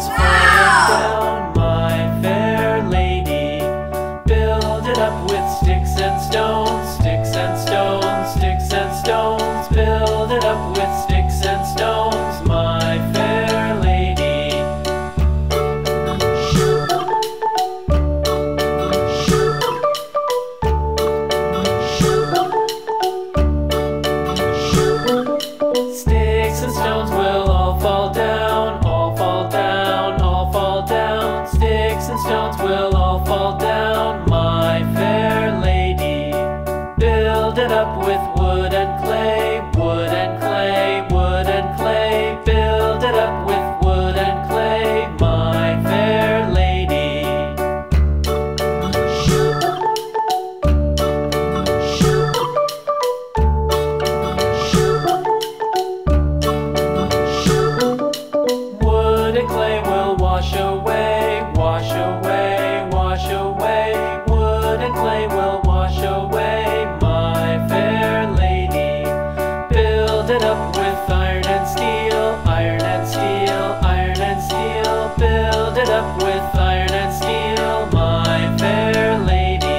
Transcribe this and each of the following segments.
bridges falling down, my fair lady. Build it up with sticks and stones, sticks and stones, sticks and stones. Build it up with sticks and stones, my fair lady. Sticks and stones will all fall down, all fall down, all fall down. Sticks and stones will all fall down, my fair lady. Build it up with wood and clay, wood and clay, wood and clay. Build it up with wood and clay, my fair lady. Wood and clay will wash away, wash away, wash away. Wood and clay will wash away, my fair lady. Build it up with iron and steel, iron and steel, iron and steel. Build it up with iron and steel, my fair lady.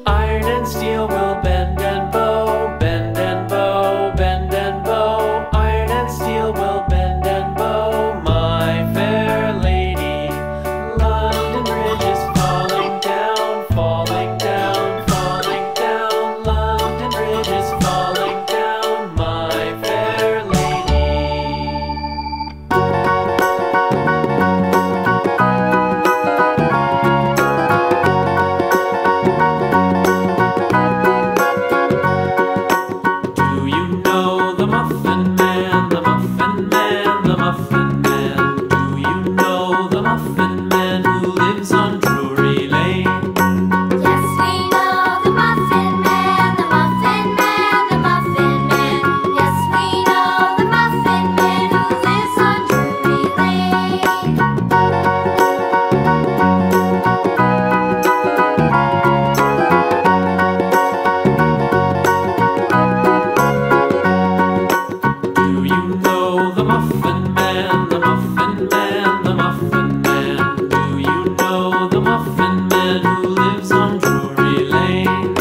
Iron and steel will bend and bow, bend and bow, bend and bow. Iron and steel will bend and bow, my fair lady. London Bridge is falling down, falling down, falling down. London Bridge is falling down, my fair lady. Do you know the Muffin Man, the Muffin Man, the Muffin Man? Do you know the Muffin Man who lives on Drury Lane? Yes, we know the Muffin Man, the Muffin Man, the Muffin Man. Yes, we know the Muffin Man who lives on Drury Lane. Do you know the Muffin Man, the Muffin Man, the Muffin Man? Do you know the Muffin Man who lives on Drury Lane?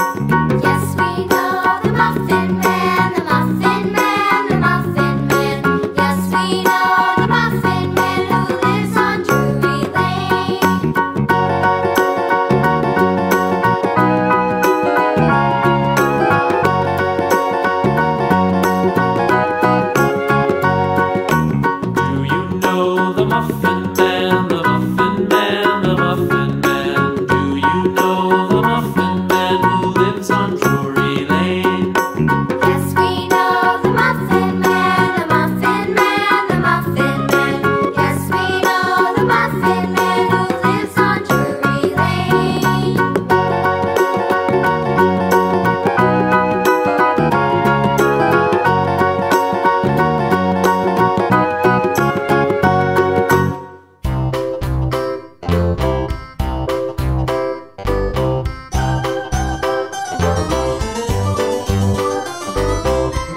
Yes, we know the Muffin Man, the Muffin Man, the Muffin Man. Yes, we know the Muffin Man who lives on Drury Lane. Do you know the Muffin Man, the Muffin Man, the Muffin Man? Do you know the Muffin Man who lives on Drury Lane? Yes, we know the Muffin Man, the Muffin Man, the Muffin Man. Yes, we know the Muffin Man who lives on Drury Lane.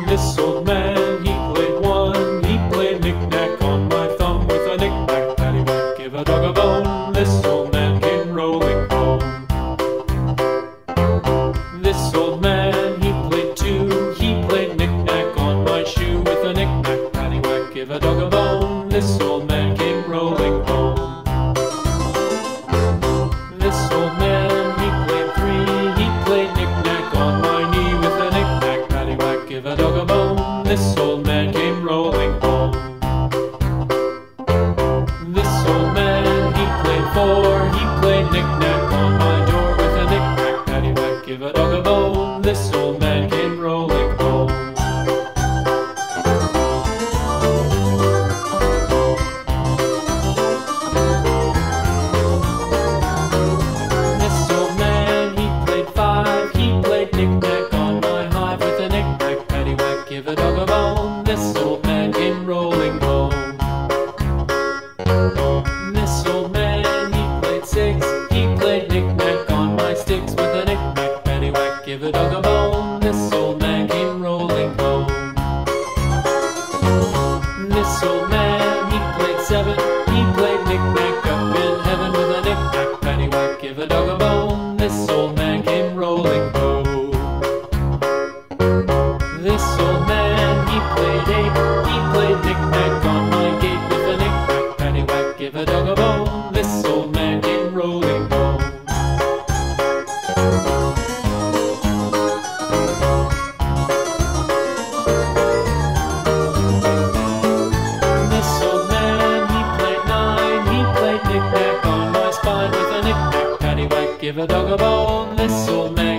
This old man, he played one. He played knick-knack on my thumb with a knick-knack, paddywhack, give a dog a bone. This old man came rolling home. This old man, he played two. He played knick-knack on my shoe with a knick-knack, paddywhack, give a dog a bone. This old man came rolling home. This old man, he played three. He played knick-knack on my knee with a knick-knack, paddywhack, give a dog a bone. This old man came rolling home. This old man, he played four. He played knick-knack on my door with a knick-knack, paddywhack, give a dog a bone. This old man came rolling home. This old man, he played five. He played knick-knack on my hive with a knick-knack, paddywhack, give a dog a bone. This old man came rolling home. This old man, he played six. He played Give a dog a bone, this'll make